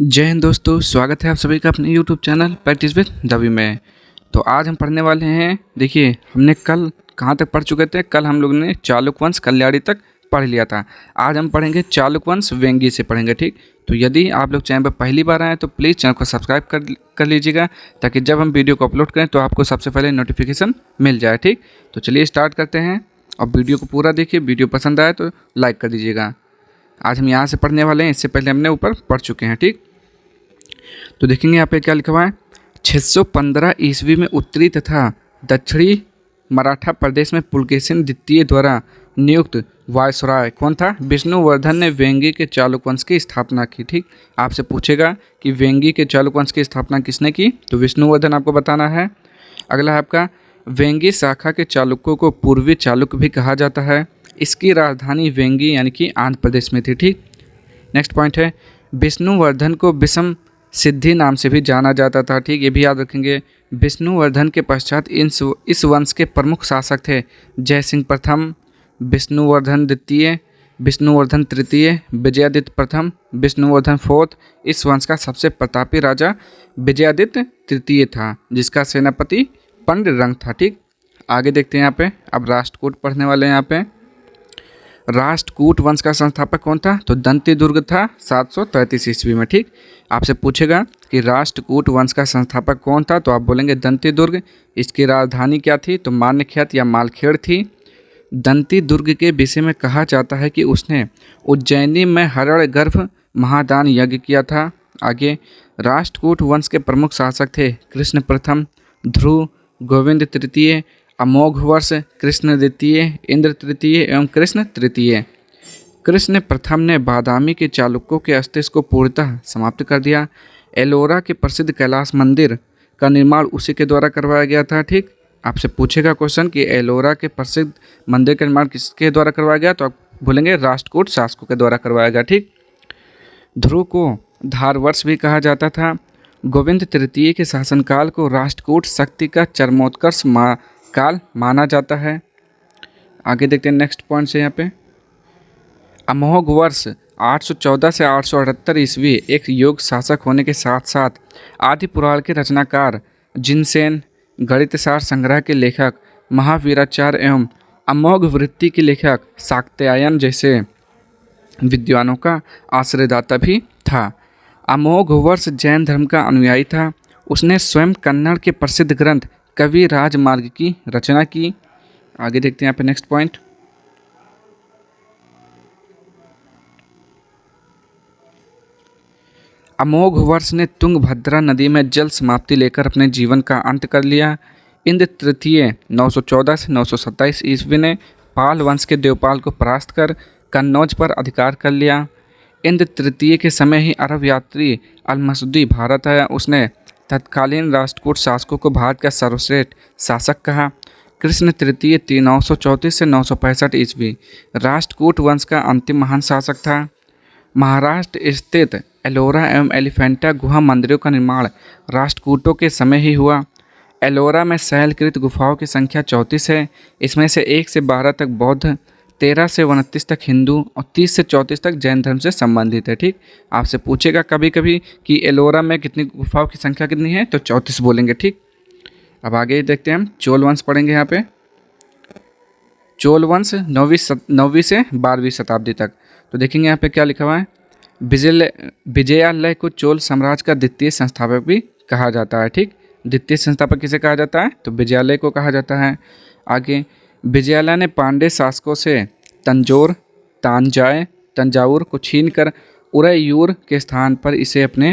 जय हिंद दोस्तों, स्वागत है आप सभी का अपने YouTube channel practice with Ravi में। तो आज हम पढ़ने वाले हैं। देखिए, हमने कल कहाँ तक पढ़ चुके थे। कल हम लोग ने चालुक वंश कल्याणी तक पढ़ लिया था। आज हम पढ़ेंगे चालुक वंश वेंगी से पढ़ेंगे। ठीक, तो यदि आप लोग चैनल पर पहली बार आए तो प्लीज़ चैनल को सब्सक्राइब कर लीजिएगा, ताकि जब हम वीडियो को अपलोड करें तो आपको सबसे पहले नोटिफिकेशन मिल जाए। ठीक, तो चलिए स्टार्ट करते हैं। और वीडियो को पूरा देखिए, वीडियो पसंद आए तो लाइक कर दीजिएगा। आज हम यहाँ से पढ़ने वाले हैं, इससे पहले हमने ऊपर पढ़ चुके हैं। ठीक, तो देखेंगे यहाँ पे क्या लिखा हुआ है। 615 ईस्वी में उत्तरी तथा दक्षिणी मराठा प्रदेश में पुलकेशिन द्वितीय द्वारा नियुक्त वायसराय कौन था? विष्णुवर्धन ने वेंगी के चालुक वंश की स्थापना की। ठीक, आपसे पूछेगा कि वेंगी के चालुक वंश की स्थापना किसने की, तो विष्णुवर्धन आपको बताना है। अगला है आपका, वेंगी शाखा के चालुक्यों को पूर्वी चालुक्य भी कहा जाता है। इसकी राजधानी वेंगी यानी कि आंध्र प्रदेश में थी। ठीक, नेक्स्ट पॉइंट है, विष्णुवर्धन को विषम सिद्धि नाम से भी जाना जाता था। ठीक, ये भी याद रखेंगे। विष्णुवर्धन के पश्चात इस वंश के प्रमुख शासक थे जयसिंह प्रथम, विष्णुवर्धन द्वितीय, विष्णुवर्धन तृतीय, विजयादित्य प्रथम, विष्णुवर्धन फोर्थ। इस वंश का सबसे प्रतापी राजा विजयादित्य तृतीय था, जिसका सेनापति पंडरंग था। ठीक, आगे देखते हैं यहाँ पे। अब राष्ट्रकूट पढ़ने वाले हैं यहाँ पे। राष्ट्रकूट वंश का संस्थापक कौन था? तो दंती दुर्ग था 733 ईस्वी में। ठीक, आपसे पूछेगा कि राष्ट्रकूट वंश का संस्थापक कौन था, तो आप बोलेंगे दंती दुर्ग। इसकी राजधानी क्या थी? तो मान्यखेत या मालखेड़ थी। दंती दुर्ग के विषय में कहा जाता है कि उसने उज्जैनी में हरणगर्भ महादान यज्ञ किया था। आगे, राष्ट्रकूट वंश के प्रमुख शासक थे कृष्ण प्रथम, ध्रुव, गोविंद तृतीय, अमोघ वर्ष, कृष्ण द्वितीय, इंद्र तृतीय एवं कृष्ण तृतीय। कृष्ण प्रथम ने बादामी के चालुक्यों के अस्तित्व को पूर्णतः समाप्त कर दिया। एलोरा के प्रसिद्ध कैलाश मंदिर का निर्माण उसी के द्वारा करवाया गया था। ठीक, आपसे पूछेगा क्वेश्चन कि एलोरा के प्रसिद्ध मंदिर का निर्माण किसके द्वारा करवाया गया, तो आप बोलेंगे राष्ट्रकूट शासकों के द्वारा करवाया गया। ठीक, ध्रुव को धारवर्ष भी कहा जाता था। गोविंद तृतीय के शासनकाल को राष्ट्रकूट शक्ति का चरमोत्कर्ष काल माना जाता है। आगे देखते हैं नेक्स्ट पॉइंट से यहाँ पे। अमोघ वर्ष 814 से 878 ईस्वी एक योग शासक होने के साथ साथ आदि पुराण के रचनाकार जिनसेन, गणितसार संग्रह के लेखक महावीराचार्य एवं अमोघ वृत्ति के लेखक शाक्त्यायन जैसे विद्वानों का आश्रयदाता भी था। अमोघ वर्ष जैन धर्म का अनुयायी था। उसने स्वयं कन्नड़ के प्रसिद्ध ग्रंथ कवि राजमार्ग की रचना की। आगे देखते हैं यहाँ पे नेक्स्ट पॉइंट। अमोघ वर्ष ने तुंगभद्रा नदी में जल समाप्ति लेकर अपने जीवन का अंत कर लिया। इंद्र तृतीय 914 से 927 ईस्वी ने पाल वंश के देवपाल को परास्त कर कन्नौज पर अधिकार कर लिया। इंद्र तृतीय के समय ही अरब यात्री अलमसूदी भारत आया। उसने तत्कालीन राष्ट्रकूट शासकों को भारत का सर्वश्रेष्ठ शासक कहा। कृष्ण तृतीय 934 से 965 ईस्वी राष्ट्रकूट वंश का अंतिम महान शासक था। महाराष्ट्र स्थित एलोरा एवं एलिफेंटा गुहा मंदिरों का निर्माण राष्ट्रकूटों के समय ही हुआ। एलोरा में शैलकृत गुफाओं की संख्या 34 है। इसमें से 1 से 12 तक बौद्ध, 13 से 29 तक हिंदू और 30 से 34 तक जैन धर्म से संबंधित है। ठीक, आपसे पूछेगा कभी कभी कि एलोरा में कितनी गुफाओं की संख्या कितनी है, तो 34 बोलेंगे। ठीक, अब आगे देखते हैं हम चोल वंश पढ़ेंगे यहाँ पे। चोल वंश 9वीं से 12वीं शताब्दी तक। तो देखेंगे यहाँ पे क्या लिखा हुआ है। विजयालय को चोल साम्राज्य का द्वितीय संस्थापक भी कहा जाता है। ठीक, द्वितीय संस्थापक किसे कहा जाता है, तो विजयालय को कहा जाता है। आगे, विजयालय ने पांड्य शासकों से तंजावुर को छीनकर उरैयूर के स्थान पर इसे अपने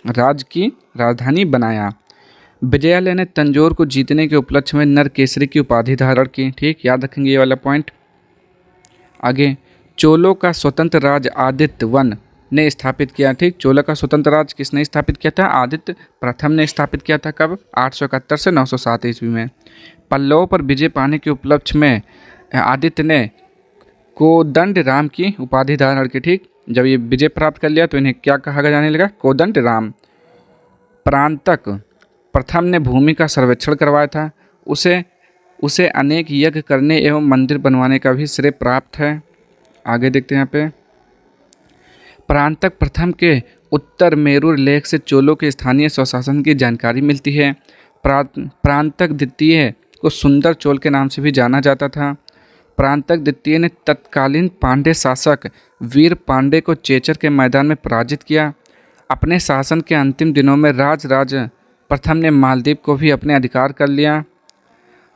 राज्य की राजधानी बनाया। विजयालय ने तंजौर को जीतने के उपलक्ष्य में नरकेसरी की उपाधि धारण की। ठीक, याद रखेंगे ये वाला पॉइंट। आगे, चोलों का स्वतंत्र राज आदित्य वन ने स्थापित किया। ठीक, चोलों का स्वतंत्र राज किसने स्थापित किया था? आदित्य प्रथम ने स्थापित किया था। कब? 871 से 907 ईस्वी में। पल्लवों पर विजय पाने के उपलक्ष्य में आदित्य ने कोदंड राम की उपाधि धारण की। ठीक, जब ये विजय प्राप्त कर लिया तो इन्हें क्या कहा जाने लगा? कोदंड राम। प्रांतक प्रथम ने भूमि का सर्वेक्षण करवाया था। उसे अनेक यज्ञ करने एवं मंदिर बनवाने का भी श्रेय प्राप्त है। आगे देखते हैं यहाँ पे। प्रांतक प्रथम के उत्तर मेरुर लेख से चोलों के स्थानीय स्वशासन की जानकारी मिलती है। प्रांतक द्वितीय को सुंदर चोल के नाम से भी जाना जाता था। प्रांतक द्वितीय ने तत्कालीन पांड्य शासक वीर पांड्य को चेचर के मैदान में पराजित किया। अपने शासन के अंतिम दिनों में राज प्रथम ने मालदीव को भी अपने अधिकार कर लिया।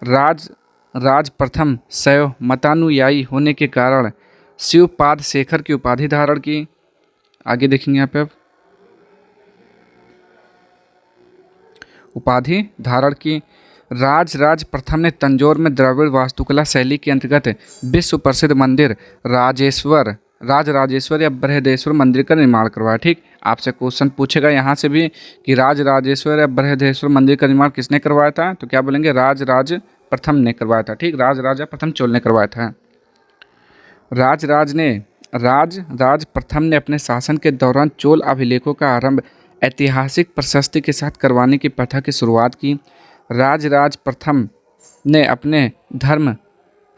राज प्रथम शैव मतानुयायी होने के कारण शिवपाद शेखर की उपाधि धारण की। आगे देखेंगे यहाँ पे अब उपाधि धारण की। राज प्रथम ने तंजौर में द्रविड़ वास्तुकला शैली के अंतर्गत विश्व प्रसिद्ध मंदिर राजराजेश्वर या बृहदेश्वर मंदिर का निर्माण करवाया। ठीक, आपसे क्वेश्चन पूछेगा यहाँ से भी कि राजराजेश्वर या बृहदेश्वर मंदिर का निर्माण किसने करवाया था, तो क्या बोलेंगे, राज प्रथम ने करवाया था। ठीक, राजा प्रथम चोल ने करवाया था। राज प्रथम ने अपने शासन के दौरान चोल अभिलेखों का आरंभ ऐतिहासिक प्रशस्ति के साथ करवाने की प्रथा की शुरुआत की। राज प्रथम ने अपने धर्म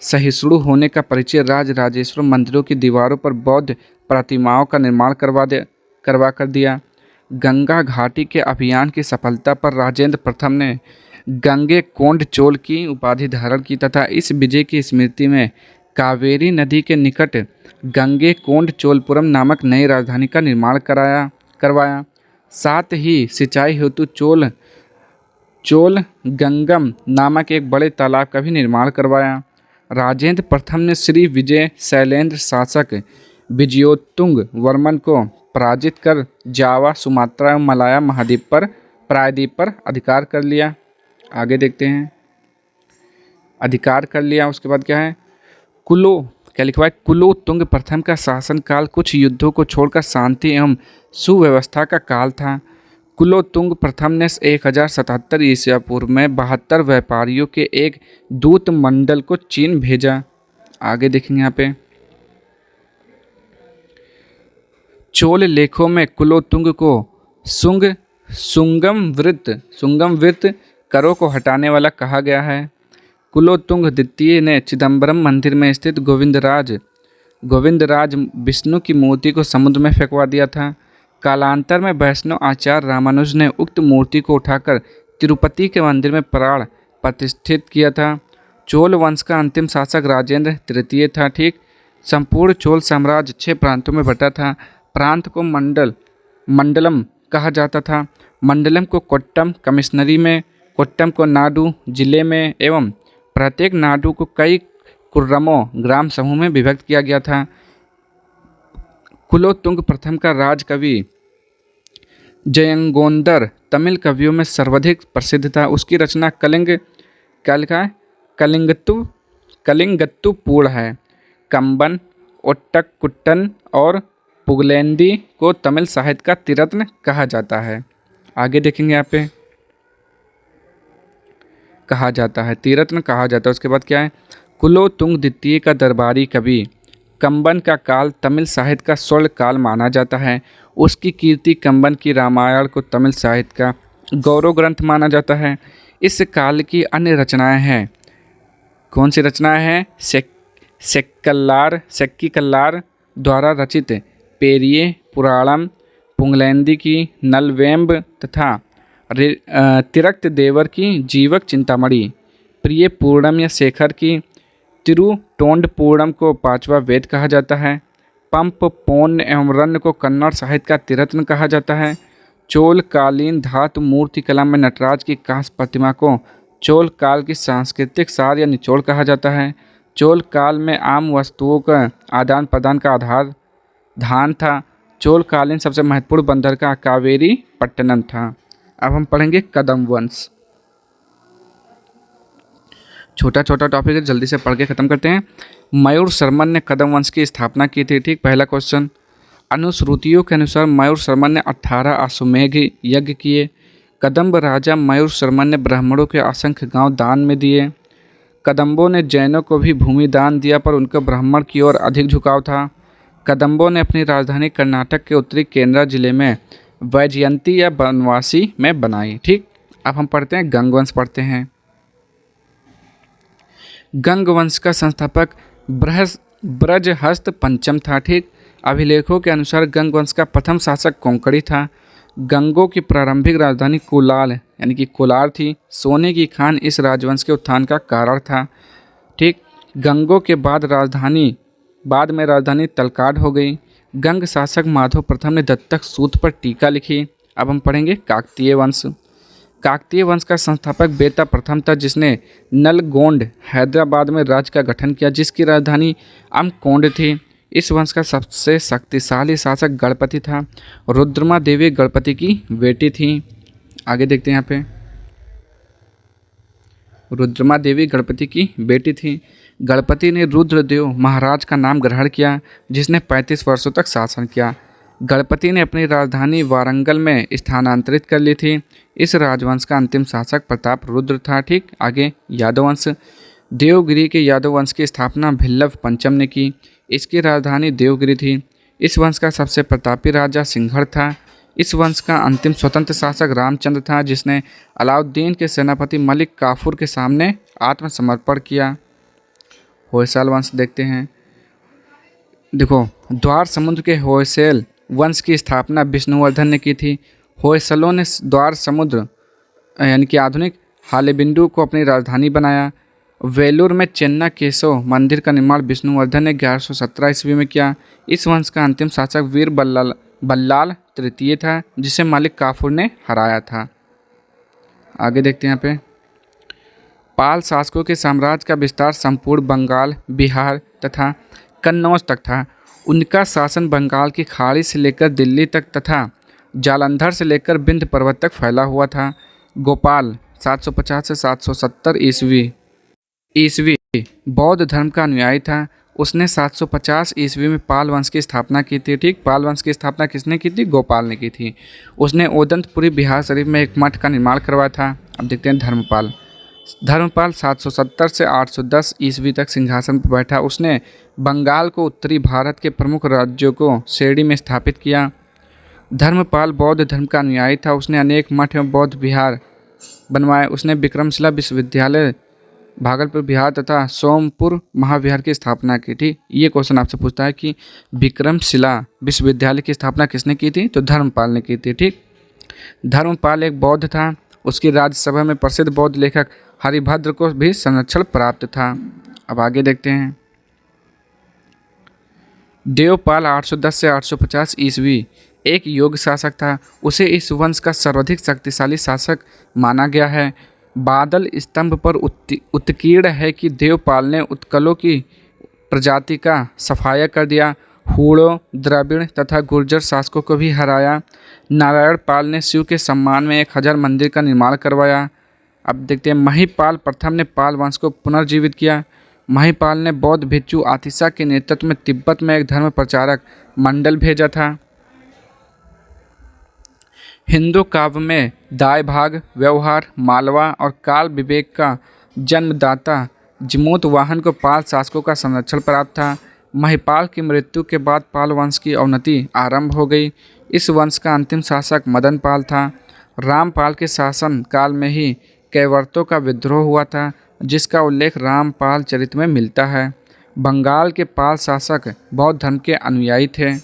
सहिष्णु होने का परिचय राजराजेश्वर मंदिरों की दीवारों पर बौद्ध प्रतिमाओं का निर्माण करवा कर दिया। गंगा घाटी के अभियान की सफलता पर राजेंद्र प्रथम ने गंगे कोंड चोल की उपाधि धारण की तथा इस विजय की स्मृति में कावेरी नदी के निकट गंगे कोंड चोलपुरम नामक नई राजधानी का निर्माण करवाया। साथ ही सिंचाई हेतु चोल गंगम नामक एक बड़े तालाब का भी निर्माण करवाया। राजेंद्र प्रथम ने श्री विजय शैलेंद्र शासक विजयोत्तुंग वर्मन को पराजित कर जावा, सुमात्रा एवं मलाया महाद्वीप पर प्रायद्वीप पर अधिकार कर लिया। आगे देखते हैं, अधिकार कर लिया उसके बाद क्या है, क्या लिखा है, कुलोत्तुंग प्रथम का शासनकाल कुछ युद्धों को छोड़कर शांति एवं सुव्यवस्था का काल था। कुलोत्तुंग प्रथम ने 1077 ईसा पूर्व में 72 व्यापारियों के एक दूत मंडल को चीन भेजा। आगे देखेंगे यहाँ पे, चोल लेखों में कुलोत्तुंग को सुंगम वृत्त करों को हटाने वाला कहा गया है। कुलोत्तुंग द्वितीय ने चिदम्बरम मंदिर में स्थित गोविंदराज विष्णु की मूर्ति को समुद्र में फेंकवा दिया था। कालांतर में वैष्णव आचार्य रामानुज ने उक्त मूर्ति को उठाकर तिरुपति के मंदिर में प्राण प्रतिष्ठित किया था। चोल वंश का अंतिम शासक राजेंद्र तृतीय था। ठीक, संपूर्ण चोल साम्राज्य 6 प्रांतों में बटा था। प्रांत को मंडलम कहा जाता था। मंडलम को कोट्टम कमिश्नरी में, कोट्टम को नाडु जिले में एवं प्रत्येक नाडु को कई कुर्रमों ग्राम समूह में विभक्त किया गया था। कुलोत्तुंग प्रथम का राजकवि जयंगोंदर तमिल कवियों में सर्वाधिक प्रसिद्ध था। उसकी रचना कलिंगत्तु पूर्ण है। कंबन, ओट्टक्कुट्टन और पुगलेंदी को तमिल साहित्य का त्रिरत्न कहा जाता है। आगे देखेंगे यहाँ पे, कहा जाता है, त्रिरत्न कहा जाता है। उसके बाद क्या है, कुलोत्तुंग द्वितीय का दरबारी कवि कंबन का काल तमिल साहित्य का स्वर्ण काल माना जाता है। उसकी कीर्ति कंबन की रामायण को तमिल साहित्य का गौरव ग्रंथ माना जाता है। इस काल की अन्य रचनाएं हैं, कौन सी रचनाएं हैं, सेक्की कल्लार द्वारा रचित पेरिये पुराणम, पुंगलेंदी की नलवेम्ब तथा तिरक्त देवर की जीवक चिंतामणि, प्रिय पूर्णम या शेखर की तिरुटोंडपुरम को 5वां वेद कहा जाता है। पंप, पौन्य एवं रन्न को कन्नड़ साहित्य का त्रिरत्न कहा जाता है। चोल कालीन धातु मूर्ति कला में नटराज की कांस्य प्रतिमा को चोल काल की सांस्कृतिक सार या निचोड़ कहा जाता है। चोल काल में आम वस्तुओं का आदान प्रदान का आधार धान था। चोल कालीन सबसे महत्वपूर्ण बंदरगाह कावेरी पट्टनम था। अब हम पढ़ेंगे कदम वंश। छोटा टॉपिक है, जल्दी से पढ़ के ख़त्म करते हैं। मयूर शर्मन ने कदम वंश की स्थापना की थी। ठीक, पहला क्वेश्चन, अनुश्रुतियों के अनुसार मयूर शर्मन ने 18 अश्वमेघ यज्ञ किए। कदम्ब राजा मयूर शर्मन ने ब्राह्मणों के असंख्य गांव दान में दिए। कदम्बों ने जैनों को भी भूमि दान दिया, पर उनका ब्राह्मण की ओर अधिक झुकाव था। कदम्बों ने अपनी राजधानी कर्नाटक के उत्तरी केंद्रा जिले में वैजयंती या बनवासी में बनाई। ठीक, अब हम पढ़ते हैं गंग वंश पढ़ते हैं। गंग वंश का संस्थापक ब्रजहस्त पंचम था। ठीक, अभिलेखों के अनुसार गंग वंश का प्रथम शासक कोंकणी था। गंगों की प्रारंभिक राजधानी कुलाल यानी कि कोलार थी। सोने की खान इस राजवंश के उत्थान का कारण था। ठीक, गंगों के बाद में राजधानी तलकाड हो गई। गंग शासक माधव प्रथम ने दत्तक सूत पर टीका लिखी। अब हम पढ़ेंगे काकतीय वंश। काकतीय वंश का संस्थापक बेता प्रथम था, जिसने नलगोंड हैदराबाद में राज्य का गठन किया, जिसकी राजधानी अमकोंड थी। इस वंश का सबसे शक्तिशाली शासक गणपति था। रुद्रमा देवी गणपति की बेटी थी। आगे देखते हैं यहाँ पे, रुद्रमा देवी गणपति की बेटी थी। गणपति ने रुद्रदेव महाराज का नाम ग्रहण किया, जिसने 35 वर्षों तक शासन किया। गणपति ने अपनी राजधानी वारंगल में स्थानांतरित कर ली थी। इस राजवंश का अंतिम शासक प्रताप रुद्र था। ठीक, आगे यादव वंश। देवगिरी के यादव वंश की स्थापना भिल्लव पंचम ने की। इसकी राजधानी देवगिरी थी। इस वंश का सबसे प्रतापी राजा सिंहड़ था। इस वंश का अंतिम स्वतंत्र शासक रामचंद्र था, जिसने अलाउद्दीन के सेनापति मलिक काफूर के सामने आत्मसमर्पण किया। होयसाल वंश देखते हैं। देखो, द्वार समुद्र के होयसल वंश की स्थापना विष्णुवर्धन ने की थी। होयसलों ने द्वार समुद्र यानी कि आधुनिक हालेबिंदु को अपनी राजधानी बनाया। वेलूर में चेन्ना केशव मंदिर का निर्माण विष्णुवर्धन ने 1117 ईस्वी में किया। इस वंश का अंतिम शासक वीर बल्लाल तृतीय था, जिसे मलिक काफूर ने हराया था। आगे देखते हैं यहाँ पे, पाल शासकों के साम्राज्य का विस्तार संपूर्ण बंगाल, बिहार तथा कन्नौज तक था। उनका शासन बंगाल की खाड़ी से लेकर दिल्ली तक तथा जालंधर से लेकर विंध्य पर्वत तक फैला हुआ था। गोपाल 750 से 770 ईस्वी बौद्ध धर्म का अनुयायी था। उसने 750 ईस्वी में पाल वंश की स्थापना की थी। ठीक, पाल वंश की स्थापना किसने की थी? गोपाल ने की थी। उसने ओदंतपुरी बिहार शरीफ में एक मठ का निर्माण करवाया था। अब देखते हैं धर्मपाल 770 से 810 ईस्वी तक सिंहासन पर बैठा। उसने बंगाल को उत्तरी भारत के प्रमुख राज्यों को श्रेणी में स्थापित किया। धर्मपाल बौद्ध धर्म का अनुयायी था। उसने अनेक मठ एवं बौद्ध विहार बनवाए। उसने विक्रमशिला विश्वविद्यालय भागलपुर बिहार तथा सोमपुर महाविहार की स्थापना की थी। ये क्वेश्चन आपसे पूछता है कि विक्रमशिला विश्वविद्यालय की स्थापना किसने की थी? तो धर्मपाल ने की थी। ठीक, धर्मपाल एक बौद्ध था। उसकी राज्यसभा में प्रसिद्ध बौद्ध लेखक हरिभद्र को भी संरक्षण प्राप्त था। अब आगे देखते हैं, देवपाल 810 से 850 ईस्वी एक योग्य शासक था। उसे इस वंश का सर्वाधिक शक्तिशाली शासक माना गया है। बादल स्तंभ पर उत्कीर्ण है कि देवपाल ने उत्कलों की प्रजाति का सफाया कर दिया। हूणों, द्रविड़ तथा गुर्जर शासकों को भी हराया। नारायण पाल ने शिव के सम्मान में 1000 मंदिर का निर्माण करवाया। अब देखते हैं, महिपाल प्रथम ने पाल वंश को पुनर्जीवित किया। महिपाल ने बौद्ध भिक्षु आतिशा के नेतृत्व में तिब्बत में एक धर्म प्रचारक मंडल भेजा था। हिंदू काव्य में दाय भाग, व्यवहार, मालवा और काल विवेक का जन्मदाता जिमूतवाहन को पाल शासकों का संरक्षण प्राप्त था। महिपाल की मृत्यु के बाद पाल वंश की अवनति आरंभ हो गई। इस वंश का अंतिम शासक मदनपाल था। रामपाल के शासन काल में ही कैवर्तों का विद्रोह हुआ था, जिसका उल्लेख रामपाल चरित में मिलता है। बंगाल के पाल शासक बौद्ध धर्म के अनुयायी थे।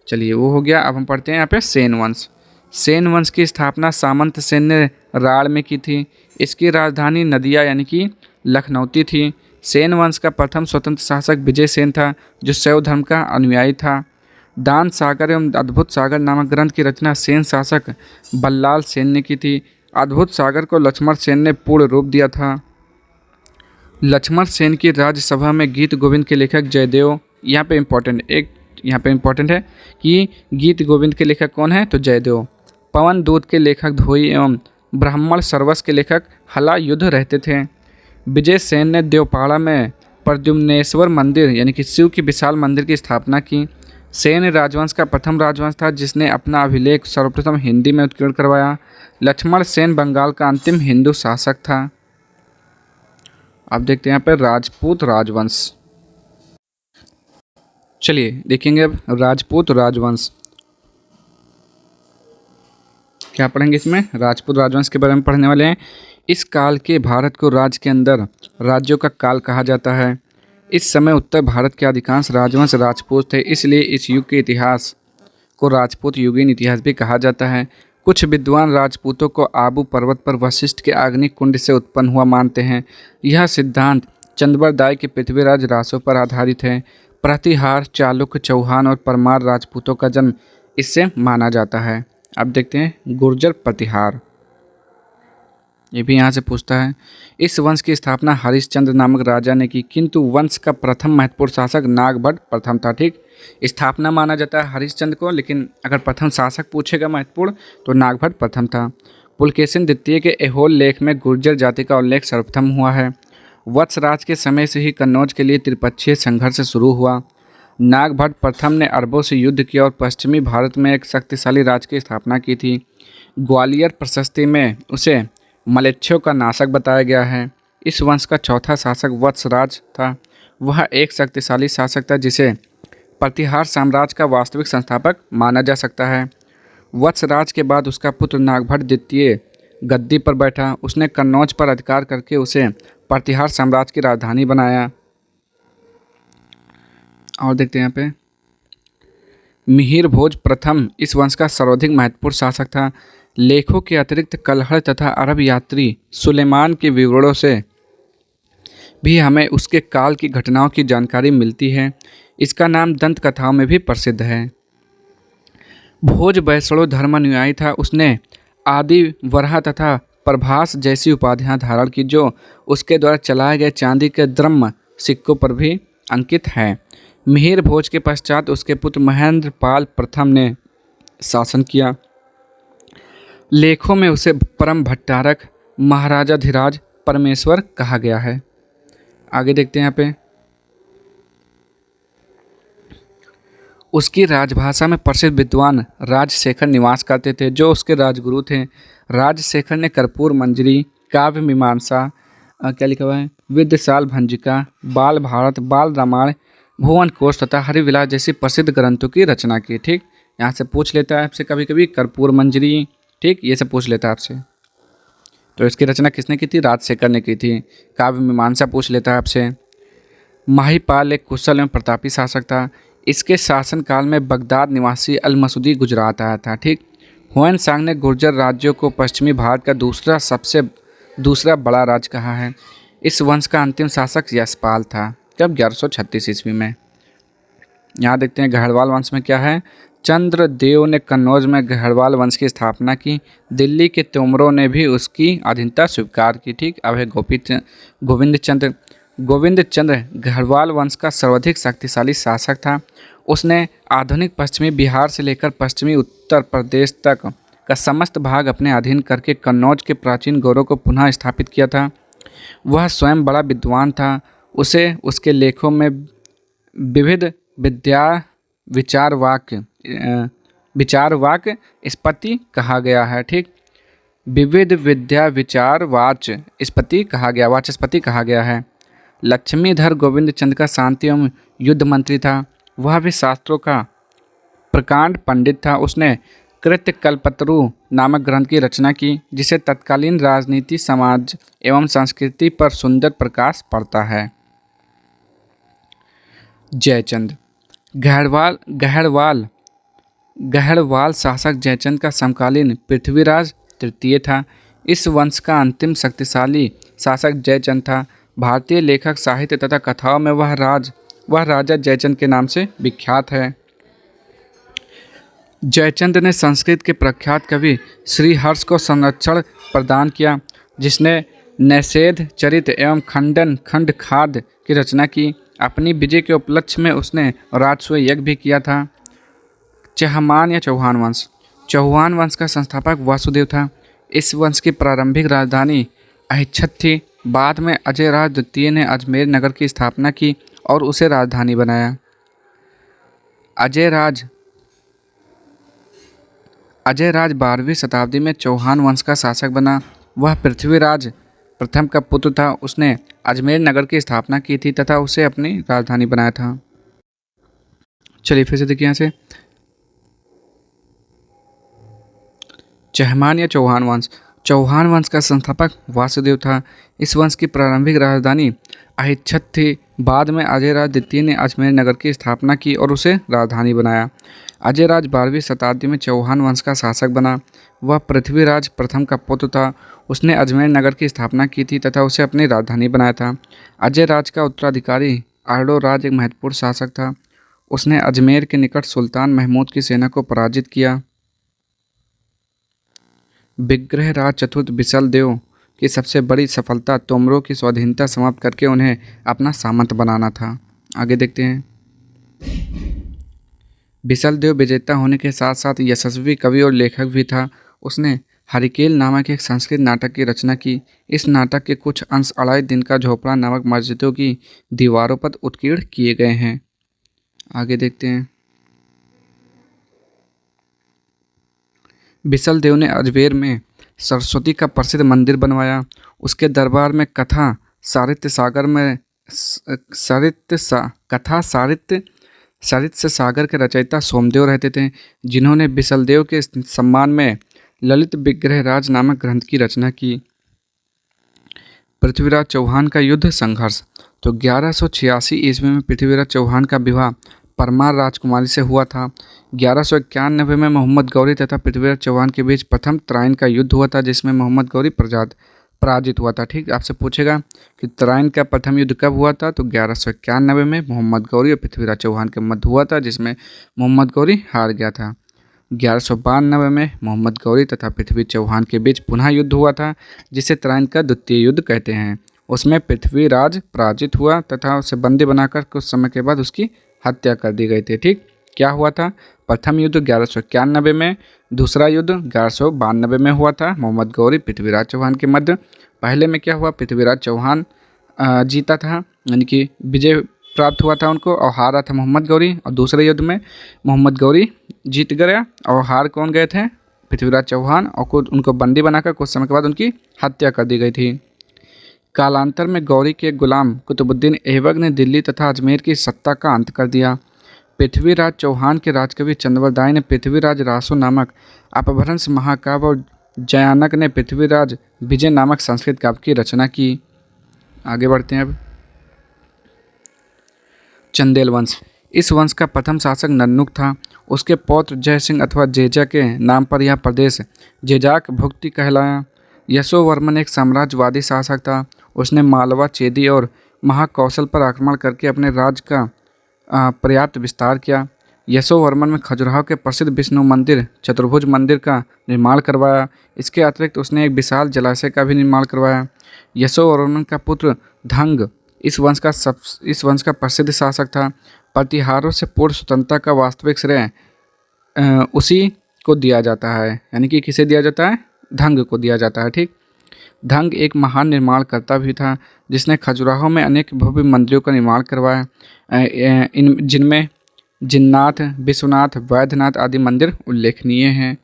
चलिए, वो हो गया। अब हम पढ़ते हैं यहाँ पे सेन वंश। सेन वंश की स्थापना सामंत सेन ने राढ़ में की थी। इसकी राजधानी नदिया यानी कि लखनऊती थी। सेन वंश का प्रथम स्वतंत्र शासक विजय सेन था, जो शैव धर्म का अनुयायी था। दान सागर एवं अद्भुत सागर नामक ग्रंथ की रचना सेन शासक बल्लाल सेन ने की थी। अद्भुत सागर को लक्ष्मण सेन ने पूर्ण रूप दिया था। लक्ष्मण सेन की राज्यसभा में गीत गोविंद के लेखक जयदेव, यहाँ पे इम्पोर्टेंट है कि गीत गोविंद के लेखक कौन है? तो जयदेव। पवन दूत के लेखक धोई एवं ब्राह्मण सर्वस के लेखक हलायुध रहते थे। विजय सेन ने देवपाड़ा में प्रद्युम्नेश्वर मंदिर यानी कि शिव की विशाल मंदिर की स्थापना की। सेन राजवंश का प्रथम राजवंश था, जिसने अपना अभिलेख सर्वप्रथम हिंदी में उत्कीर्ण करवाया। लक्ष्मण सेन बंगाल का अंतिम हिंदू शासक था। अब देखते हैं यहाँ पर राजपूत राजवंश। चलिए देखेंगे अब राजपूत राजवंश। क्या पढ़ेंगे इसमें? राजपूत राजवंश के बारे में पढ़ने वाले हैं। इस काल के भारत को राज्य के अंदर राज्यों का काल कहा जाता है। इस समय उत्तर भारत के अधिकांश राजवंश राजपूत थे, इसलिए इस युग के इतिहास को राजपूत युगीन इतिहास भी कहा जाता है। कुछ विद्वान राजपूतों को आबू पर्वत पर वशिष्ठ के अग्नि कुंड से उत्पन्न हुआ मानते हैं। यह सिद्धांत चंद्रबरदाई के पृथ्वीराज रासों पर आधारित है। प्रतिहार, चालुक्य, चौहान और परमार राजपूतों का जन्म इससे माना जाता है। अब देखते हैं गुर्जर प्रतिहार, ये भी यहाँ से पूछता है। इस वंश की स्थापना हरिश्चंद्र नामक राजा ने की, किंतु वंश का प्रथम महत्वपूर्ण शासक नागभट्ट प्रथम था। ठीक, स्थापना माना जाता है हरिश्चंद्र को, लेकिन अगर प्रथम शासक पूछेगा महत्वपूर्ण तो नागभट्ट प्रथम था। पुलकेशिन द्वितीय के ऐहोल लेख में गुर्जर जाति का उल्लेख सर्वप्रथम हुआ है। वत्सराज के समय से ही कन्नौज के लिए त्रिपक्षीय संघर्ष शुरू हुआ। नागभट्ट प्रथम ने अरबों से युद्ध किया और पश्चिमी भारत में एक शक्तिशाली राज्य की स्थापना की थी। ग्वालियर प्रशस्ति में उसे मलेच्छों का नाशक बताया गया है। इस वंश का चौथा शासक वत्सराज था। वह एक शक्तिशाली शासक था जिसे प्रतिहार साम्राज्य का वास्तविक संस्थापक माना जा सकता है। वत्सराज के बाद उसका पुत्र नागभट्ट द्वितीय गद्दी पर बैठा। उसने कन्नौज पर अधिकार करके उसे प्रतिहार साम्राज्य की राजधानी बनाया। और देखते हैं यहाँ पे, मिहिर भोज प्रथम इस वंश का सर्वाधिक महत्वपूर्ण शासक था। लेखों के अतिरिक्त कलहड़ तथा अरब यात्री सुलेमान के विवरणों से भी हमें उसके काल की घटनाओं की जानकारी मिलती है। इसका नाम दंत कथाओं में भी प्रसिद्ध है। भोज वैष्णव धर्मानुयायी था। उसने आदि वराह तथा प्रभास जैसी उपाधियां धारण की, जो उसके द्वारा चलाए गए चांदी के द्रह्म सिक्कों पर भी अंकित है। मिहिर भोज के पश्चात उसके पुत्र महेंद्र पाल प्रथम ने शासन किया। लेखों में उसे परम भट्टारक, महाराजाधिराज, परमेश्वर कहा गया है। आगे देखते हैं यहाँ पे, उसकी राजभाषा में प्रसिद्ध विद्वान राजशेखर निवास करते थे, जो उसके राजगुरु थे। राजशेखर ने कर्पूर मंजरी, काव्य मीमांसा, क्या लिखा हुआ है, विद्यशाल भंजिका, बाल भारत, बाल रामायण, भुवन कोश तथा हरिविलास जैसी प्रसिद्ध ग्रंथों की रचना की। ठीक, यहाँ से पूछ लेता है आपसे कभी कभी कर्पूर मंजरी, ठीक, ये सब पूछ लेता है आपसे। तो इसकी रचना किसने की थी? राजशेखर ने की थी। काव्य मीमांसा पूछ लेता है आपसे। माहीपाल एक कुशल एवं प्रतापी शासक था। इसके शासनकाल में बगदाद निवासी अल मसूदी गुजरात आया था। ठीक, हुआन सांग ने गुर्जर राज्यों को पश्चिमी भारत का दूसरा बड़ा राज्य कहा है। इस वंश का अंतिम शासक यशपाल था, कब? 1136 ईस्वी में। यहाँ देखते हैं गहरवाल वंश में क्या है। चंद्रदेव ने कन्नौज में गहरवाल वंश की स्थापना की। दिल्ली के तोमरों ने भी उसकी अधीनता स्वीकार की। ठीक, अब है गोविंद चंद्र गहरवाल वंश का सर्वाधिक शक्तिशाली शासक था। उसने आधुनिक पश्चिमी बिहार से लेकर पश्चिमी उत्तर प्रदेश तक का समस्त भाग अपने अधीन करके कन्नौज के प्राचीन गौरव को पुनः स्थापित किया था। वह स्वयं बड़ा विद्वान था। उसे उसके लेखों में विविध विचार वाक्य स्पति कहा गया है। ठीक, विविध विद्या विचार वाचस्पति कहा गया है। लक्ष्मीधर गोविंद चंद्र का शांति एवं युद्ध मंत्री था। वह भी शास्त्रों का प्रकांड पंडित था। उसने कृत्य कल्पतरु नामक ग्रंथ की रचना की, जिसे तत्कालीन राजनीति, समाज एवं संस्कृति पर सुंदर प्रकाश पड़ता है। जयचंद गहरवाल शासक जयचंद का समकालीन पृथ्वीराज तृतीय था। इस वंश का अंतिम शक्तिशाली शासक जयचंद था। भारतीय लेखक, साहित्य तथा कथाओं में वह राजा जयचंद के नाम से विख्यात है। जयचंद ने संस्कृत के प्रख्यात कवि श्रीहर्ष को संरक्षण प्रदान किया, जिसने नैषेध चरित एवं खंड खाद की रचना की। अपनी विजय के उपलक्ष्य में उसने राजस्व यज्ञ भी किया था। चहमान या चौहान वंश का संस्थापक वासुदेव था। इस वंश की प्रारंभिक राजधानी अहिच्छत्र थी। बाद में अजय राज द्वितीय ने अजमेर नगर की स्थापना की और उसे राजधानी बनाया। अजय राज 12वीं शताब्दी में चौहान वंश का शासक बना। वह पृथ्वीराज प्रथम का पुत्र था। उसने अजमेर नगर की स्थापना की थी तथा उसे अपनी राजधानी बनाया था। चलिए फिर से देखिए यहाँ से, चहमान या चौहान वंश का संस्थापक वासुदेव था। इस वंश की प्रारंभिक राजधानी अहिच्छत्र थी। बाद में अजयराज द्वितीय ने अजमेर नगर की स्थापना की और उसे राजधानी बनाया। अजयराज 12वीं शताब्दी में चौहान वंश का शासक बना। वह पृथ्वीराज प्रथम का पुत्र था। उसने अजमेर नगर की स्थापना की थी तथा उसे अपनी राजधानी बनाया था। अजयराज का उत्तराधिकारी आर्डोराज एक महत्वपूर्ण शासक था। उसने अजमेर के निकट सुल्तान महमूद की सेना को पराजित किया। विग्रहराज चतुर्थ बिसल देव की सबसे बड़ी सफलता तोमरों की स्वाधीनता समाप्त करके उन्हें अपना सामंत बनाना था। आगे देखते हैं। बिसल देव विजेता होने के साथ साथ यशस्वी कवि और लेखक भी था। उसने हरिकेल नामक एक संस्कृत नाटक की रचना की। इस नाटक के कुछ अंश अढ़ाई दिन का झोपड़ा नामक मस्जिदों की दीवारों पर उत्कीर्ण किए गए हैं। आगे देखते हैं। बिसल देव ने अजमेर में सरस्वती का प्रसिद्ध मंदिर बनवाया। उसके दरबार में कथा साहित्य सागर में साहित्य सागर के रचयिता सोमदेव रहते थे, जिन्होंने बिसलदेव के सम्मान में ललित विग्रहराज नामक ग्रंथ की रचना की। पृथ्वीराज चौहान का युद्ध संघर्ष। तो 1186 ईस्वी में पृथ्वीराज चौहान का विवाह परमार राजकुमारी से हुआ था। 1191 में मोहम्मद गौरी तथा पृथ्वीराज चौहान के बीच प्रथम तराइन का युद्ध हुआ था, जिसमें मोहम्मद गौरी पराजित हुआ था। ठीक, आपसे पूछेगा कि तराइन का प्रथम युद्ध कब हुआ था, तो 1191 में मोहम्मद गौरी और पृथ्वीराज चौहान के मध्य हुआ था, जिसमें मोहम्मद गौरी हार गया था। 1192 में मोहम्मद गौरी तथा पृथ्वी चौहान के बीच पुनः युद्ध हुआ था, जिसे तराइन का द्वितीय युद्ध कहते हैं। उसमें पृथ्वीराज पराजित हुआ तथा उसे बंदी बनाकर कुछ समय के बाद उसकी हत्या कर दी गई थी। ठीक, क्या हुआ था? प्रथम युद्ध 1191 में, दूसरा युद्ध 1192 में हुआ था मोहम्मद गौरी पृथ्वीराज चौहान के मध्य। पहले में क्या हुआ? पृथ्वीराज चौहान जीता था, यानी कि विजय प्राप्त हुआ था उनको, और हारा था मोहम्मद गौरी। और दूसरे युद्ध में मोहम्मद गौरी जीत गया और हार कौन गए थे? पृथ्वीराज चौहान, और उनको बंदी बनाकर कुछ समय के बाद उनकी हत्या कर दी गई थी। कालांतर में गौरी के गुलाम कुतुबुद्दीन ऐबक ने दिल्ली तथा अजमेर की सत्ता का अंत कर दिया। पृथ्वीराज चौहान के राजकवि चंद्रवरदाय ने पृथ्वीराज रासो नामक अपभ्रंश महाकाव्य और जयानक ने पृथ्वीराज विजय नामक संस्कृत काव्य की रचना की। आगे बढ़ते हैं अब। चंदेल वंश। इस वंश का प्रथम शासक नन्नुक था। उसके पौत्र जय सिंह अथवा जेजा के नाम पर यह प्रदेश जेजाक भुक्ति कहलाया। यशोवर्मन एक साम्राज्यवादी शासक था। उसने मालवा, चेदी और महाकौशल पर आक्रमण करके अपने राज्य का पर्याप्त विस्तार किया। यशोवर्मन में खजुराहो के प्रसिद्ध विष्णु मंदिर चतुर्भुज मंदिर का निर्माण करवाया। इसके अतिरिक्त उसने एक विशाल जलाशय का भी निर्माण करवाया। यशोवर्मन का पुत्र धंग इस वंश का प्रसिद्ध शासक था। प्रतिहारों से पूर्व स्वतंत्रता का वास्तविक श्रेय उसी को दिया जाता है, यानी कि किसे दिया जाता है? धंग को दिया जाता है। ठीक, धंग एक महान निर्माणकर्ता भी था, जिसने खजुराहो में अनेक भव्य मंदिरों का निर्माण करवाया, जिनमें जिन्नाथ, विश्वनाथ, वैद्यनाथ आदि मंदिर उल्लेखनीय हैं।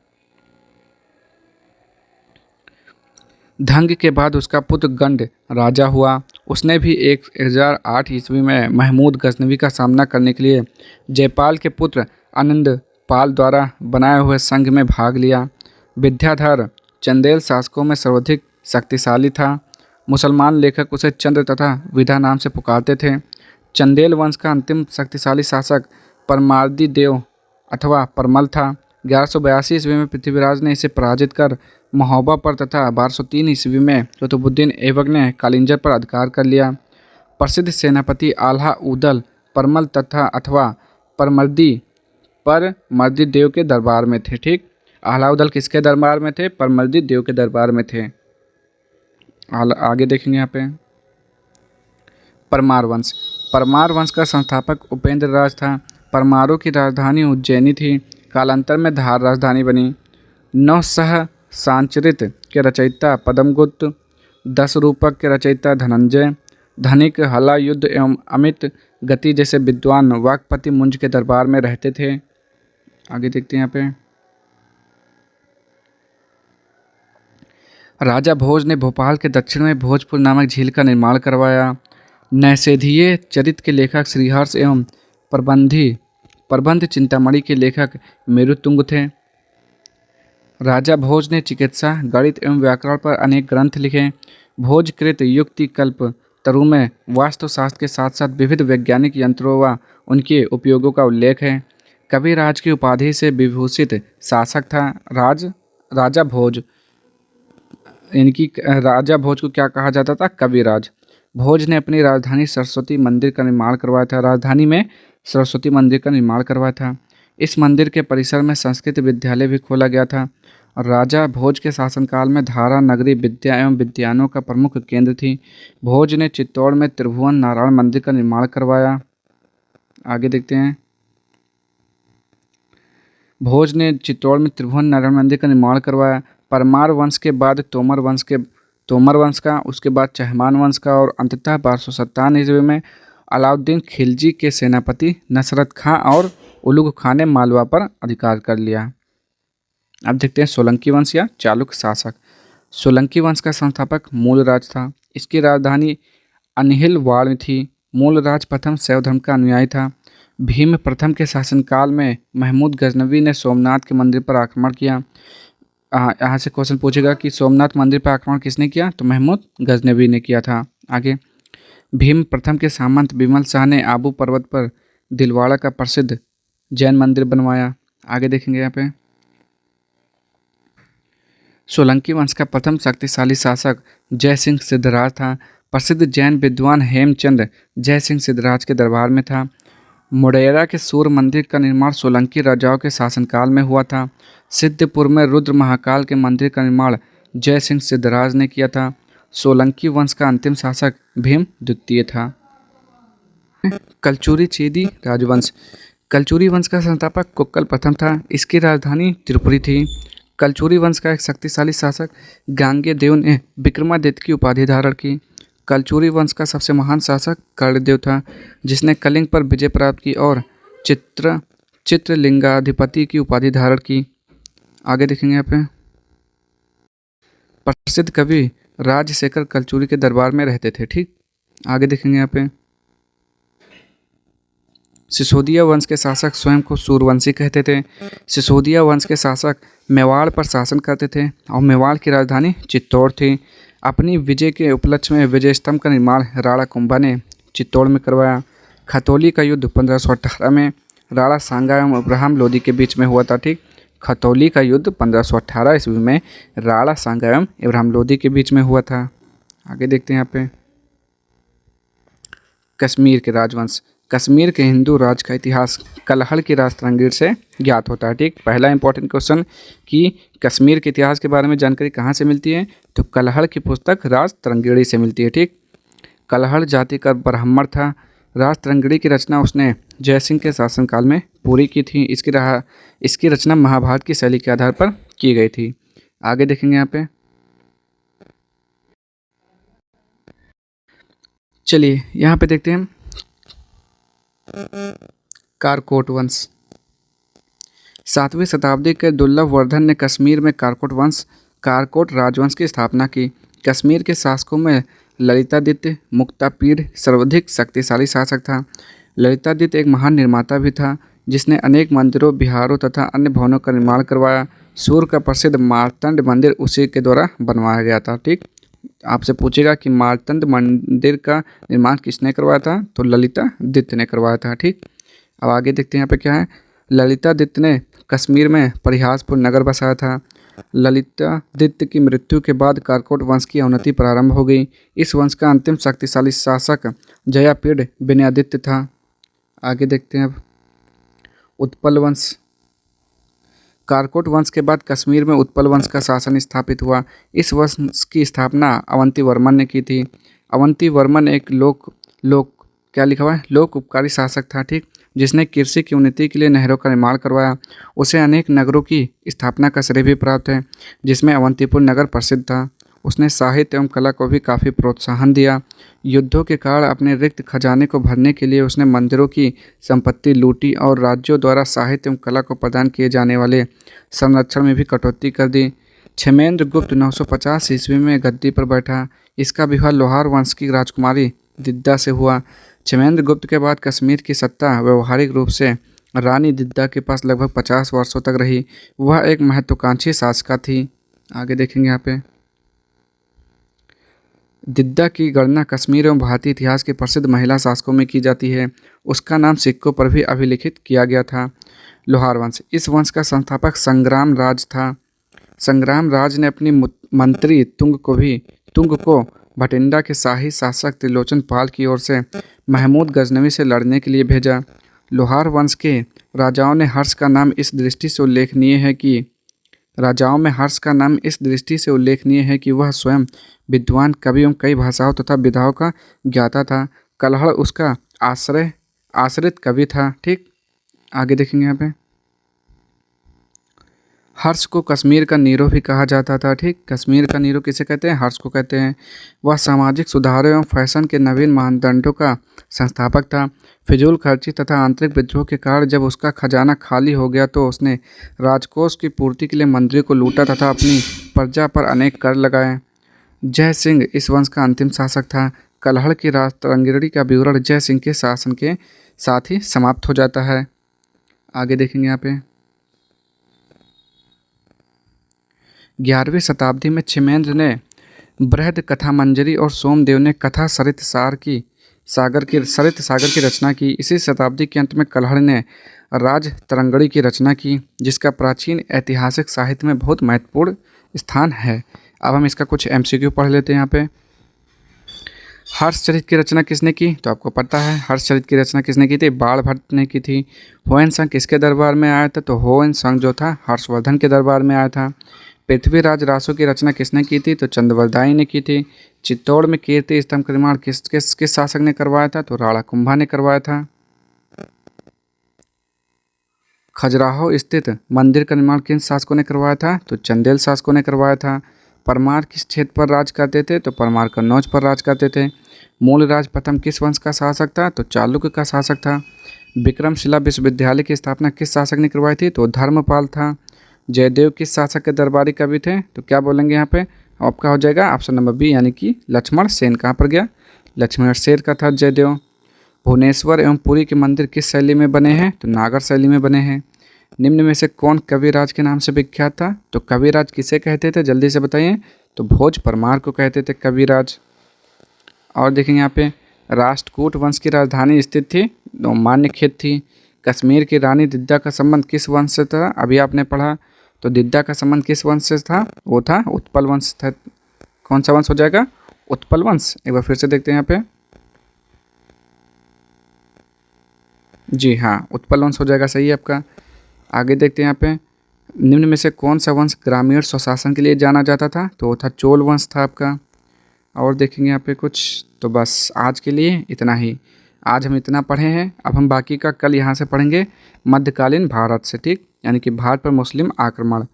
धंग के बाद उसका पुत्र गंड राजा हुआ। उसने भी 1008 ईस्वी में महमूद गजनवी का सामना करने के लिए जयपाल के पुत्र आनंद पाल द्वारा बनाए हुए संघ में भाग लिया। विद्याधर चंदेल शासकों में सर्वाधिक शक्तिशाली था। मुसलमान लेखक उसे चंद्र तथा विधा नाम से पुकारते थे। चंदेल वंश का अंतिम शक्तिशाली शासक परमार्दी देव अथवा परमल था। 1182 ईस्वी में पृथ्वीराज ने इसे पराजित कर महोबा पर तथा 1203 ईस्वी में कुतुबुद्दीन ऐबक ने कालिंजर पर अधिकार कर लिया। प्रसिद्ध सेनापति आल्हा उदल परमल तथा अथवा परमर्दी देव के दरबार में थे। ठीक, आल्हा उदल किसके दरबार में थे? परमर्दी देव के दरबार में थे। आगे देखेंगे यहाँ पे। परमार वंश। परमार वंश का संस्थापक उपेंद्र राज था। परमारों की राजधानी उज्जैनी थी। कालांतर में धार राजधानी बनी। नवसह सांचरित के रचयिता पद्मगुप्त, 10 रूपक के रचयिता धनंजय, धनिक, हला, युद्ध एवं अमित गति जैसे विद्वान वाक्पति मुंज के दरबार में रहते थे। आगे देखते हैं यहाँ पे। राजा भोज ने भोपाल के दक्षिण में भोजपुर नामक झील का निर्माण करवाया। नैषधीय चरित के लेखक श्रीहर्ष एवं प्रबंध चिंतामणि के लेखक मेरुतुंग थे। राजा भोज ने चिकित्सा, गणित एवं व्याकरण पर अनेक ग्रंथ लिखे। भोजकृत, युक्ति, कल्प तरु में वास्तुशास्त्र के साथ साथ विविध वैज्ञानिक यंत्रों व उनके उपयोगों का उल्लेख है। कविराज की उपाधि से विभूषित शासक था राजा भोज। इनकी राजा भोज को क्या कहा जाता था? कविराज। भोज ने अपनी राजधानी सरस्वती मंदिर का निर्माण करवाया था। राजधानी में सरस्वती मंदिर का निर्माण करवाया था। इस मंदिर के परिसर में संस्कृत विद्यालय भी खोला गया था। और राजा भोज के शासनकाल में धारा नगरी विद्या एवं विद्यानों का प्रमुख केंद्र थी। भोज ने चित्तौड़ में त्रिभुवन नारायण मंदिर का निर्माण करवाया। आगे देखते हैं। भोज ने चित्तौड़ में त्रिभुवन नारायण मंदिर का निर्माण करवाया। परमार वंश के बाद तोमर वंश का, उसके बाद चहमान वंश का और अंततः 1257 ईस्वी में अलाउद्दीन खिलजी के सेनापति नसरत खां और उलुग खां ने मालवा पर अधिकार कर लिया। अब देखते हैं सोलंकी वंश या चालुक्य शासक। सोलंकी वंश का संस्थापक मूलराज था। इसकी राजधानी अनहिलवाड़ में थी। मूलराज प्रथम शैव धर्म का अनुयायी था। भीम प्रथम के शासनकाल में महमूद गजनवी ने सोमनाथ के मंदिर पर आक्रमण किया। यहाँ से क्वेश्चन पूछेगा कि सोमनाथ मंदिर पर आक्रमण किसने किया? तो महमूद गजनवी ने किया था। आगे, भीम प्रथम के सामंत विमल शाह ने आबू पर्वत पर दिलवाड़ा का प्रसिद्ध जैन मंदिर बनवाया। आगे देखेंगे यहाँ पे। सोलंकी वंश का प्रथम शक्तिशाली शासक जय सिंह सिद्धराज था। प्रसिद्ध जैन विद्वान हेमचंद जय सिंह सिद्धराज के दरबार में था। मोढेरा के सूर्य मंदिर का निर्माण सोलंकी राजाओं के शासनकाल में हुआ था। सिद्धपुर में रुद्र महाकाल के मंदिर का निर्माण जय सिंह सिद्धराज ने किया था। सोलंकी वंश का अंतिम शासक भीम द्वितीय था। कलचुरी चेदी राजवंश। कलचुरी वंश का संस्थापक कुक्कल प्रथम था। इसकी राजधानी त्रिपुरी थी। कलचुरी वंश का एक शक्तिशाली शासक गांगे देव ने विक्रमादित्य की उपाधि धारण की। कलचुरी वंश का सबसे महान शासक कर्णदेव था, जिसने कलिंग पर विजय प्राप्त की और चित्रलिंगाधिपति की उपाधि धारण की। आगे देखेंगे यहाँ पे। प्रसिद्ध कवि राजशेखर कलचुरी के दरबार में रहते थे। ठीक, आगे देखेंगे यहाँ पे। सिसोदिया वंश के शासक स्वयं को सूर्यवंशी कहते थे। सिसोदिया वंश के शासक मेवाड़ पर शासन करते थे और मेवाड़ की राजधानी चित्तौड़ थी। अपनी विजय के उपलक्ष्य में विजय स्तंभ का निर्माण राणा कुंभा ने चित्तौड़ में करवाया। खतौली का युद्ध 1518 में राणा सांगा एवं इब्राहिम लोदी के बीच में हुआ था। ठीक, खतौली का युद्ध 1518 ईस्वी में राणा सांगा एवं इब्राहिम लोदी के बीच में हुआ था। आगे देखते हैं यहाँ पे। कश्मीर के राजवंश। कश्मीर के हिंदू राज का इतिहास कलहड़ की राजतरंगीर से ज्ञात होता है। ठीक, पहला इंपॉर्टेंट क्वेश्चन कि कश्मीर के इतिहास के बारे में जानकारी कहाँ से मिलती है? तो कलहड़ की पुस्तक राजतरंगीणी से मिलती है। ठीक, कलहड़ जाति का ब्राह्मण था। राजतरंगीणी की रचना उसने जयसिंह के शासनकाल में पूरी की थी। इसकी रचना महाभारत की शैली के आधार पर की गई थी। आगे देखेंगे यहाँ पे। चलिए यहाँ पे देखते हैं कारकोट वंश। 7वीं शताब्दी के दुर्लभ वर्धन ने कश्मीर में कारकोट राजवंश की स्थापना की। कश्मीर के शासकों में ललितादित्य मुक्तापीढ़ सर्वाधिक शक्तिशाली शासक था। ललितादित्य एक महान निर्माता भी था, जिसने अनेक मंदिरों, विहारों तथा अन्य भवनों का निर्माण करवाया। सूर्य का प्रसिद्ध मार्तंड मंदिर उसी के द्वारा बनवाया गया था। ठीक, आपसे पूछेगा कि मार्तंड मंदिर का निर्माण किसने करवाया था? तो ललितादित्य ने करवाया था। ठीक, अब आगे देखते हैं यहाँ पे क्या है। ललितादित्य ने कश्मीर में परिहासपुर नगर बसाया था। ललितादित्य की मृत्यु के बाद कारकोट वंश की अवनति प्रारंभ हो गई। इस वंश का अंतिम शक्तिशाली शासक जयापीड़ विनयादित्य था। आगे देखते हैं अब उत्पल वंश। कारकोट वंश के बाद कश्मीर में उत्पल वंश का शासन स्थापित हुआ। इस वंश की स्थापना अवंती वर्मन ने की थी। अवंती वर्मन एक क्या लिखा हुआ है? लोक उपकारी शासक था। ठीक, जिसने कृषि की उन्नति के लिए नहरों का निर्माण करवाया। उसे अनेक नगरों की स्थापना का श्रेय भी प्राप्त है, जिसमें अवंतीपुर नगर प्रसिद्ध था। उसने साहित्य एवं कला को भी काफ़ी प्रोत्साहन दिया। युद्धों के कारण अपने रिक्त खजाने को भरने के लिए उसने मंदिरों की संपत्ति लूटी और राज्यों द्वारा साहित्य एवं कला को प्रदान किए जाने वाले संरक्षण में भी कटौती कर दी। क्षेमेंद्र गुप्त 950 ईस्वी में गद्दी पर बैठा। इसका विवाह लोहार वंश की राजकुमारी दिद्दा से हुआ। क्षेमेंद्र गुप्त के बाद कश्मीर की सत्ता व्यवहारिक रूप से रानी दिद्दा के पास लगभग 50 वर्षों तक रही। वह एक महत्वाकांक्षी शासका थी। आगे देखेंगे यहाँ पे। दिद्दा की गणना कश्मीर एवं भारतीय इतिहास के प्रसिद्ध महिला शासकों में की जाती है। उसका नाम सिक्कों पर भी अभिलिखित किया गया था। लोहार वंश, इस वंश का संस्थापक संग्राम राज था। संग्राम राज ने अपनी मंत्री तुंग को भटिंडा के शाही शासक त्रिलोचन पाल की ओर से महमूद गजनवी से लड़ने के लिए भेजा। लोहार वंश के राजाओं में हर्ष का नाम इस दृष्टि से उल्लेखनीय है कि वह स्वयं विद्वान कवि एवं कई भाषाओं तथा विधाओं का ज्ञाता था। कलहड़ उसका आश्रित कवि था। ठीक, आगे देखेंगे यहाँ पे। हर्ष को कश्मीर का नीरो भी कहा जाता था। ठीक, कश्मीर का नीरो किसे कहते हैं? हर्ष को कहते हैं। वह सामाजिक सुधारों एवं फैशन के नवीन मानदंडों का संस्थापक था। फिजूल खर्ची तथा आंतरिक विद्रोह के कारण जब उसका खजाना खाली हो गया तो उसने राजकोष की पूर्ति के लिए मंदिरों को लूटा तथा अपनी प्रजा पर अनेक कर लगाए। जय सिंह इस वंश का अंतिम शासक था। कलहड़ की राजतरंगिणी का विवरण जय सिंह के शासन के साथ ही समाप्त हो जाता है। आगे देखेंगे यहाँ पे। 11वीं शताब्दी में क्षिमेंद्र ने बृहद कथा मंजरी और सोमदेव ने कथा सरित सागर की रचना की। इसी शताब्दी के अंत में कलहड़ ने राज तरंगड़ी की रचना की, जिसका प्राचीन ऐतिहासिक साहित्य में बहुत महत्वपूर्ण स्थान है। अब हम इसका कुछ MCQ पढ़ लेते हैं यहाँ पे। हर्षचरित की रचना किसने की? तो आपको पता है हर्षचरित की रचना किसने की थी? बाणभट्ट ने की थी। होयनसांग किसके दरबार में आया था? तो होयनसांग जो था हर्षवर्धन के दरबार में आया था। पृथ्वीराज रासो की रचना किसने की थी? तो चंद्रवरदाई ने की थी। चित्तौड़ में कीर्ति स्तंभ का निर्माण किस शासक ने करवाया था? तो राणा कुंभा ने करवाया था। खजुराहो स्थित मंदिर का निर्माण किन शासकों ने करवाया था? तो चंदेल शासकों ने करवाया था। परमार किस क्षेत्र पर राज करते थे? तो परमार कन्नौज पर राज करते थे। मूलराज प्रथम किस वंश का शासक था? तो चालुक्य का शासक था। विक्रमशिला विश्वविद्यालय की स्थापना किस शासक ने करवाई थी? तो धर्मपाल था। जयदेव किस शासक के दरबारी कवि थे? तो क्या बोलेंगे यहाँ पे? आपका हो जाएगा ऑप्शन नंबर बी, यानी कि लक्ष्मण सेन। कहाँ पर गया? लक्ष्मण सेन का था जयदेव। भुवनेश्वर एवं पुरी के मंदिर किस शैली में बने हैं? तो नागर शैली में बने हैं। निम्न में से कौन कविराज के नाम से विख्यात था? तो कविराज किसे कहते थे? जल्दी से बताइए। तो भोज परमार को कहते थे कविराज। और देखेंगे यहाँ पे राष्ट्रकूट वंश की राजधानी स्थित थी तो मान्यखेत थी। कश्मीर की रानी दिद्दा का संबंध किस वंश से था? अभी आपने पढ़ा। तो दिद्दा का संबंध किस वंश से था? वो था उत्पल वंश था। कौन सा वंश हो जाएगा? उत्पल वंश। एक बार फिर से देखते हैं यहाँ पे। जी हाँ, उत्पल वंश हो जाएगा, सही है आपका। आगे देखते हैं यहाँ पे। निम्न में से कौन सा वंश ग्रामीण स्वशासन के लिए जाना जाता था? तो वो था चोल वंश था आपका। और देखेंगे यहाँ पे कुछ। तो बस आज के लिए इतना ही। आज हम इतना पढ़े हैं। अब हम बाकी का कल यहाँ से पढ़ेंगे मध्यकालीन भारत से। ठीक, यानी कि भारत पर मुस्लिम आक्रमण।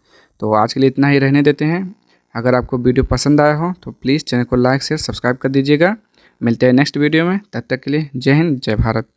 तो आज के लिए इतना ही रहने देते हैं। अगर आपको वीडियो पसंद आया हो तो प्लीज़ चैनल को लाइक शेयर सब्सक्राइब कर दीजिएगा। मिलते हैं नेक्स्ट वीडियो में। तब तक के लिए जय हिंद, जय भारत।